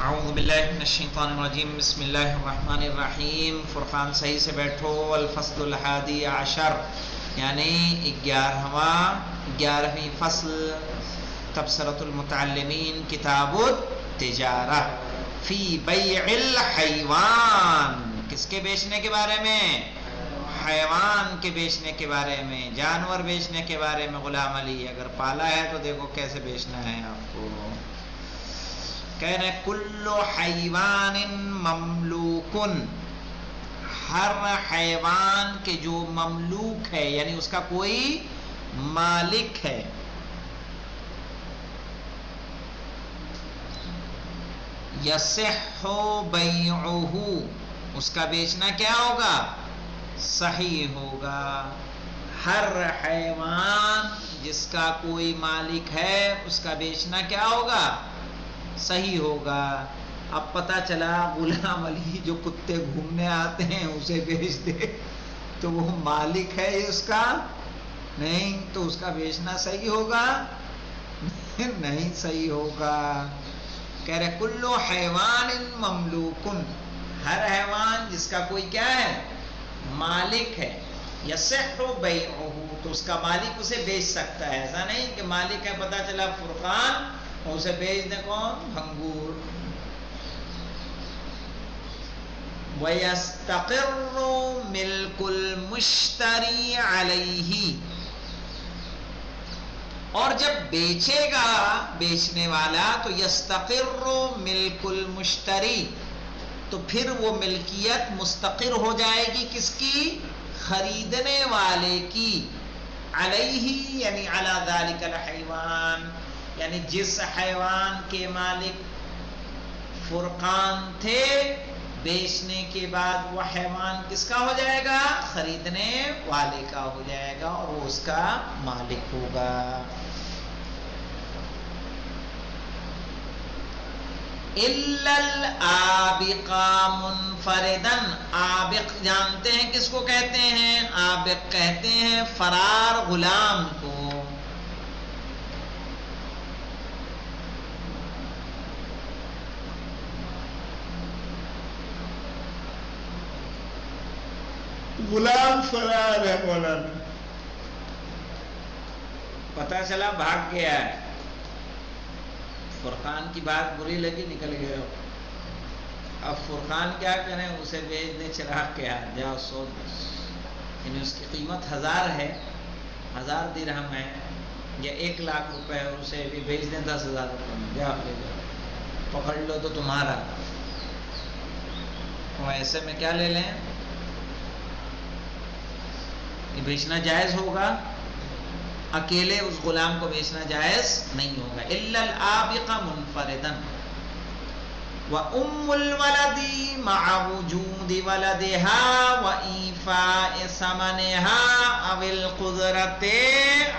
اعوذ باللہ من الشیطان الرجیم بسم اللہ الرحمن الرحیم. فرقان صحیح سے بیٹھو. الفصل الحادی عشر یعنی 11ویں فصل تبصرۃ المتعلمین کتاب التجارہ فی بیع الحیوان. کس کے بیچنے کے بارے میں؟ حیوان کے بیچنے کے بارے میں، جانور بیچنے کے بارے میں. غلام علی اگر پالا ہے تو دیکھو کیسے بیچنا ہے آپ کو. کہہ رہے کل حیوان مملوکن، ہر حیوان کے جو مملوک ہے یعنی اس کا کوئی مالک ہے. یصح بیعہ، اس کا بیچنا کیا ہوگا؟ صحیح ہوگا. ہر حیوان جس کا کوئی مالک ہے اس کا بیچنا کیا ہوگا؟ صحیح ہوگا. اب پتہ چلا غلام علی جو کتے گھومنے آتے ہیں اسے بیچ دے تو وہ مالک ہے اس کا نہیں، تو اس کا بیچنا صحیح ہوگا؟ نہیں صحیح ہوگا. کہہ رہے کل حیوان مملوکن، ہر حیوان جس کا کوئی کیا ہے؟ مالک ہے. یصح بیعہ، تو اس کا مالک اسے بیچ سکتا ہے. ایسا نہیں کہ مالک ہے پتہ چلا فرقان اور اسے بیچ دے کون؟ بھنگور. وَيَسْتَقِرُّ مِلْكُ الْمُشْتَرِي عَلَيْهِ، اور جب بیچے گا بیچنے والا تو یستقر ملک المشتری، تو پھر وہ ملکیت مستقر ہو جائے گی کس کی؟ خریدنے والے کی. علیہ یعنی علی ذلک الحیوان، یعنی جس حیوان کے مالک فرقان تھے بیچنے کے بعد وہ حیوان کس کا ہو جائے گا؟ خریدنے والے کا ہو جائے گا اور وہ اس کا مالک ہوگا. الا الآبق منفردا، آبق جانتے ہیں کس کو کہتے ہیں؟ آبق کہتے ہیں فرار غلام کو. غلام فرار ہے، مولانا پتہ چلا بھاگ گیا ہے. فرقان کی بات بری لگی نکل گئے. اب فرقان کیا کریں؟ اسے بیچ دیں چراغ کے ہاتھ. جاؤ سو، یعنی اس کی قیمت 1000 ہے، 1000 درہم ہے یا 1,00,000 روپے ہے، اسے بھی بیچ دیں 10,000 روپے میں. جاؤ لے جاؤ، پکڑ لو تو تمہارا. تو ایسے میں کیا لے لیں؟ یہ بیچنا جائز ہوگا؟ اکیلے اس غلام کو بیچنا جائز نہیں ہوگا. الا الآبق منفردا وام الولد مع وجود ولدها وإيفاء ثمنها او القدرة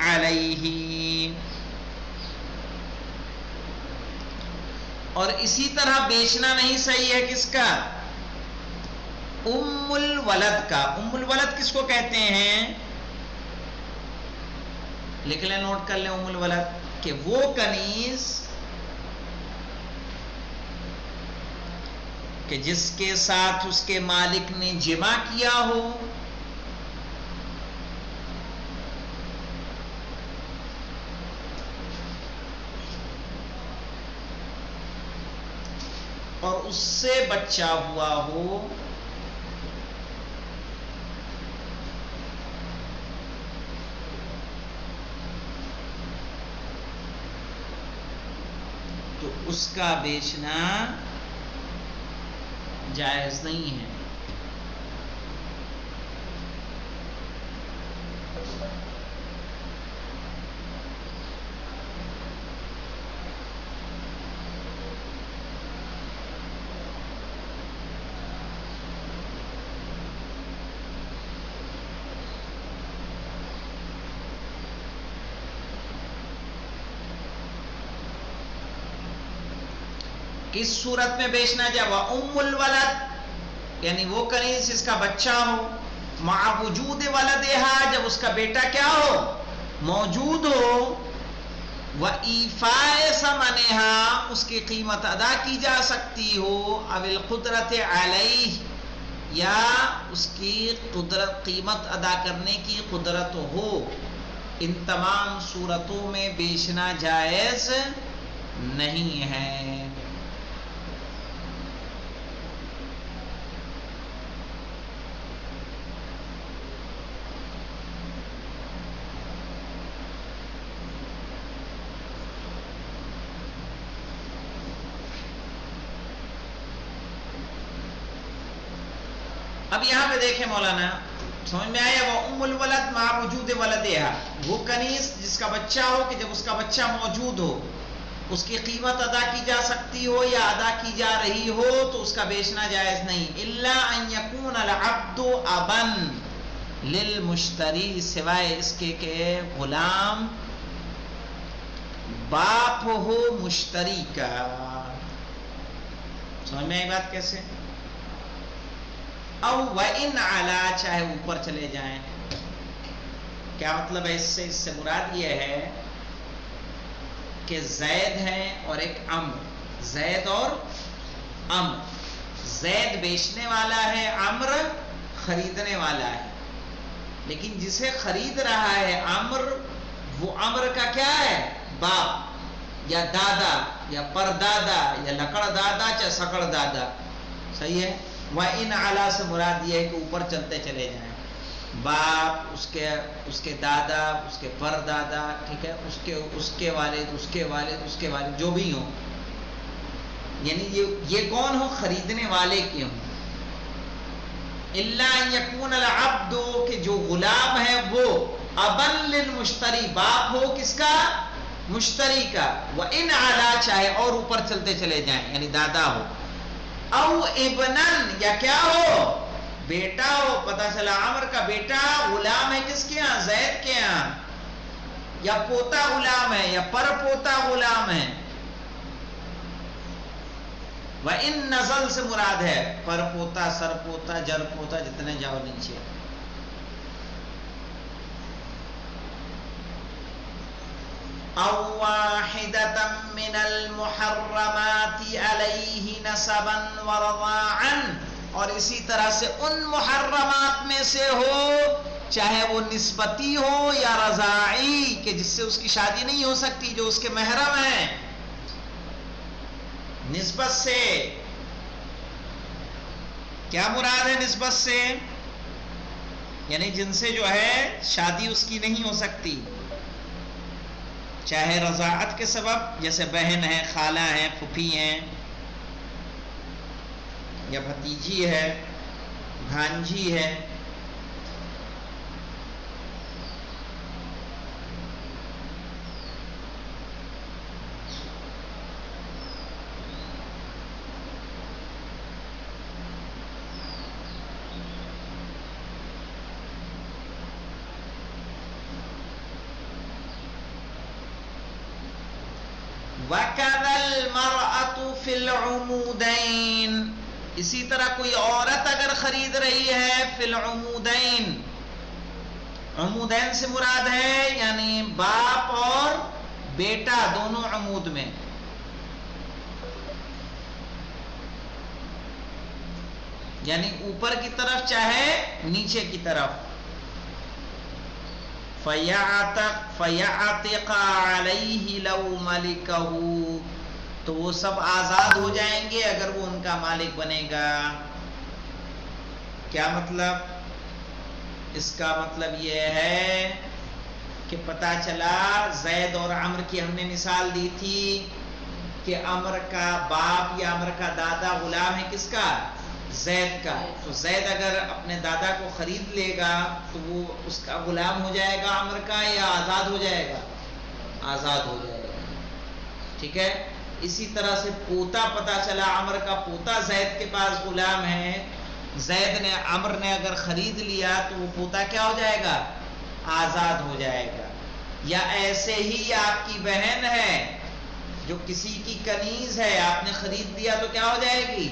عليه. اور اسی طرح بیچنا نہیں صحیح ہے کس کا؟ ام الولد کا. ام الولد کس کو کہتے ہیں؟ لکھ لیں، نوٹ کر لیں. ام الولد کہ وہ کنیز کہ جس کے ساتھ اس کے مالک نے جمع کیا ہو اور اس سے بچہ ہوا ہو، تو اس کا بیچنا جائز نہیں ہے. کس صورت میں بیچنا جائے؟ وَأُمُّ الْوَلَدِ، یعنی وہ کنیز جس کا بچہ ہو، مع وجود ولدہا، جب اس کا بیٹا کیا ہو؟ موجود ہو. وَإِيفَاءِ ثَمَنِهَا اس کی قیمت ادا کی جا سکتی ہو، او القدرت علیہ یا اس کی قدرت قیمت ادا کرنے کی قدرت ہو، ان تمام صورتوں میں بیچنا جائز نہیں ہے۔ اب یہاں پہ دیکھیں مولانا، سمجھ میں آیا؟ وہ ام الولد مع وجود ولدہا، وہ کنیز جس کا بچہ ہو کہ جب اس کا بچہ موجود ہو اس کی قیمت ادا کی جا سکتی ہو یا ادا کی جا رہی ہو تو اس کا بیچنا جائز نہیں۔ الا ان یکون العبد ابا للمشتری، سوائے اس کے کہ غلام باپ ہو مشتری کا۔ سمجھ میں آئی بات کیسے؟ او وَإِنْ عَلَا، چاہے اوپر چلے جائیں۔ کیا مطلب ہے اس سے مراد یہ ہے کہ زید ہے اور ایک عمرو، زید اور عمرو، زید بیچنے والا ہے، عمرو خریدنے والا ہے، لیکن جسے خرید رہا ہے عمرو، وہ عمرو کا کیا ہے؟ باپ یا دادا یا پردادا یا لکڑ دادا یا سکڑ دادا، صحیح ہے؟ وَإِنْ عَلَا سے مراد یہ ہے کہ اوپر چلتے چلے جائیں، باپ، اس کے دادا، اس کے پردادا، ٹھیک ہے، اس کے والد، اس کے والد، اس کے والد، جو بھی ہوں، یعنی یہ کون ہو؟ خریدنے والے کے ہوں۔ اِلَّا أَن يَكُونَ الْعَبْدُ، کہ جو غلام ہے وہ ابن للمشتری، باپ ہو کس کا؟ مشتری کا۔ وَإِنْ عَلَا، چاہے اور اوپر چلتے چلے جائیں، یعنی دادا ہو، او ابنن، یا کیا ہو؟ بیٹا ہو۔ پتہ چلا عمر کا بیٹا غلام ہے کس کے ہاں؟ زید کے ہاں، یا پوتا غلام ہے یا پر پوتا غلام ہے۔ وَإِن نزل سے مراد ہے پر پوتا، سر پوتا، جر پوتا، جتنے جاؤ نیچے۔ او واحدۃ من المحرمات علیہ نسبا ورضاعا، اور اسی طرح سے ان محرمات میں سے ہو، چاہے وہ نسبتی ہو یا رضاعی، کہ جس سے اس کی شادی نہیں ہو سکتی، جو اس کے محرم ہیں۔ نسبت سے کیا مراد ہے؟ نسبت سے یعنی جن سے جو ہے شادی اس کی نہیں ہو سکتی، چاہے رضاعت کے سبب، جیسے بہن ہے، خالہ ہیں، پھوپھی ہیں، یا بھتیجی ہے، بھانجی ہے، وَكَذَا الْمَرْأَةُ فِي الْعُمُودَيْنِ، اسی طرح کوئی عورت اگر خرید رہی ہے فی العمودین، عمودین سے مراد ہے یعنی باپ اور بیٹا دونوں عمود میں، یعنی اوپر کی طرف چاہے نیچے کی طرف۔ فَيَعْتِقَ عَلَيْهِ لَوْ مَلِكَهُ، تو وہ سب آزاد ہو جائیں گے اگر وہ ان کا مالک بنے گا۔ کیا مطلب؟ اس کا مطلب یہ ہے کہ پتہ چلا زید اور عمر کی ہم نے مثال دی تھی کہ عمر کا باپ یا عمر کا دادا غلام ہے کس کا؟ زید کا۔ تو زید اگر اپنے دادا کو خرید لے گا تو وہ اس کا غلام ہو جائے گا عمر کا، یا آزاد ہو جائے گا؟ آزاد ہو جائے گا، ٹھیک ہے۔ اسی طرح سے پوتا، پتہ چلا عمر کا پوتا زید کے پاس غلام ہے، زید نے عمر نے اگر خرید لیا تو وہ پوتا کیا ہو جائے گا؟ آزاد ہو جائے گا۔ یا ایسے ہی آپ کی بہن ہے جو کسی کی کنیز ہے، آپ نے خرید لیا تو کیا ہو جائے گی؟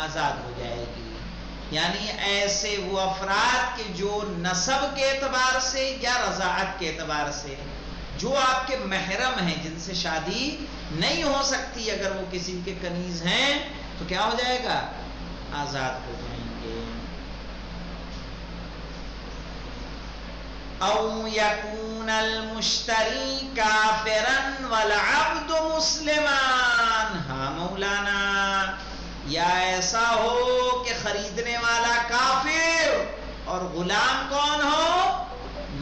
آزاد ہو جائے گی۔ یعنی ایسے وہ افراد کے جو نسب کے اعتبار سے یا رضاعت کے اعتبار سے جو آپ کے محرم ہیں، جن سے شادی نہیں ہو سکتی، اگر وہ کسی کے کنیز ہیں تو کیا ہو جائے گا؟ آزاد ہو جائیں گے۔ او یکون المشتری کافرا والعبد مسلمان، ہاں مولانا، یا ایسا ہو کہ خریدنے والا کافر اور غلام کون ہو؟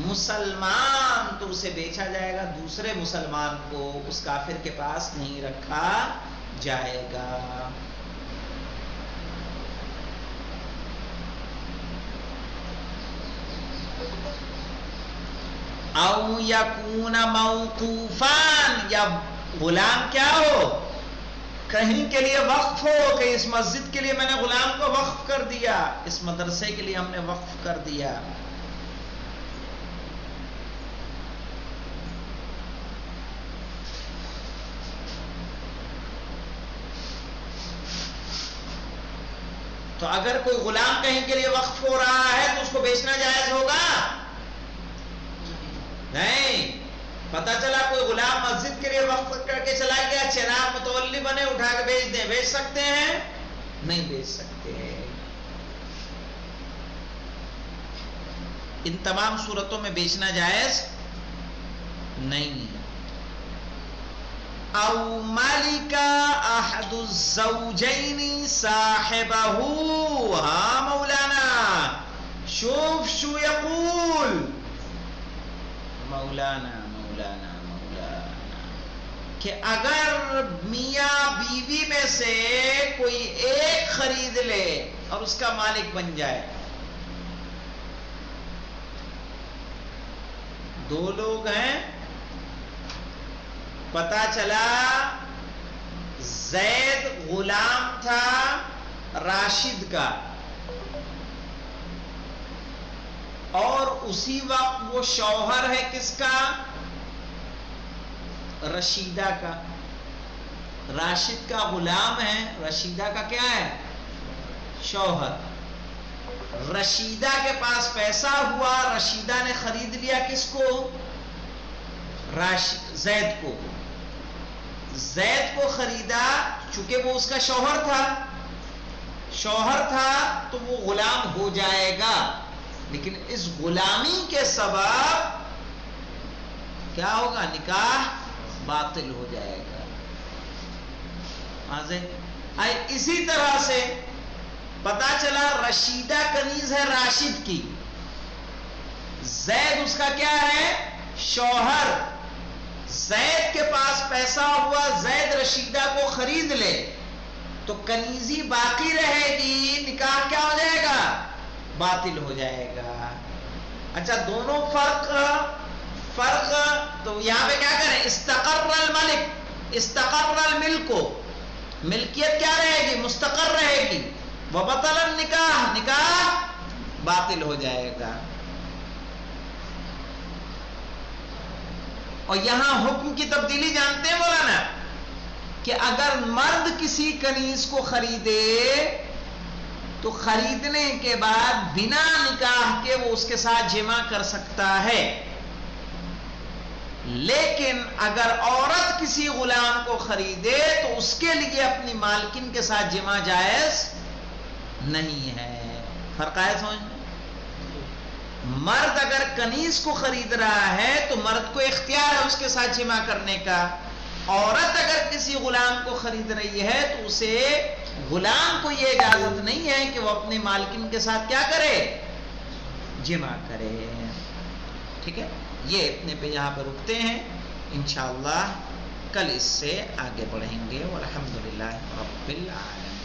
مسلمان، تو اسے بیچا جائے گا دوسرے مسلمان کو، اس کافر کے پاس نہیں رکھا جائے گا۔ او یکون موقوفان، یا غلام کیا ہو؟ کہیں کے لیے وقف ہو کہ اس مسجد کے لیے میں نے غلام کو وقف کر دیا، اس مدرسے کے لیے ہم نے وقف کر دیا۔ تو اگر کوئی غلام کہیں کے لیے وقف ہو رہا ہے تو اس کو بیچنا جائز ہوگا؟ نہیں۔ پتہ چلا کوئی غلام مسجد کے لیے وقف کر کے چلا گیا، چناب متولی بنے، اٹھا کے بیچ دیں، بیچ سکتے ہیں؟ نہیں بیچ سکتے۔ ان تمام صورتوں میں بیچنا جائز نہیں ہے۔ او مالک احد الزوجین صاحبہ، ہاں مولانا، شوف شو یقول، مولانا کہ اگر میاں بیوی میں سے کوئی ایک خرید لے اور اس کا مالک بن جائے، دو لوگ ہیں، پتا چلا زید غلام تھا راشد کا، اور اسی وقت وہ شوہر ہے کس کا؟ رشیدہ کا۔ راشد کا غلام ہے، رشیدہ کا کیا ہے؟ شوہر۔ رشیدہ کے پاس پیسہ ہوا، رشیدہ نے خرید لیا کس کو؟ زید کو۔ زید کو خریدا، چونکہ وہ اس کا شوہر تھا تو وہ غلام ہو جائے گا، لیکن اس غلامی کے سبب کیا ہوگا؟ نکاح باطل ہو جائے گا۔ اسی طرح سے پتا چلا رشیدہ کنیز ہے راشد کی، زید اس کا کیا ہے؟ شوہر۔ زید کے پاس پیسہ ہوا، زید رشیدہ کو خرید لے تو کنیزی باقی رہے گی، نکاح کیا ہو جائے گا؟ باطل ہو جائے گا۔ اچھا، دونوں فرق تو یہاں پہ کیا کریں؟ استقر الملک، استقر الملک، ملکیت کیا رہے گی؟ مستقر رہے گی۔ وبطل النکاح، نکاح باطل ہو جائے گا۔ اور یہاں حکم کی تبدیلی جانتے ہیں مولانا، کہ اگر مرد کسی کنیز کو خریدے تو خریدنے کے بعد بنا نکاح کے وہ اس کے ساتھ جمع کر سکتا ہے، لیکن اگر عورت کسی غلام کو خریدے تو اس کے لیے اپنی مالکن کے ساتھ جمع جائز نہیں ہے۔ فرق ہے سمجھ میں؟ مرد اگر کنیز کو خرید رہا ہے تو مرد کو اختیار ہے اس کے ساتھ جمع کرنے کا، عورت اگر کسی غلام کو خرید رہی ہے تو اسے، غلام کو یہ اجازت نہیں ہے کہ وہ اپنے مالکن کے ساتھ کیا کرے؟ جمع کرے۔ ٹھیک ہے، یہ اتنے پہ یہاں پہ رکتے ہیں، انشاءاللہ کل اس سے آگے بڑھیں گے۔ والحمدللہ رب العالمین۔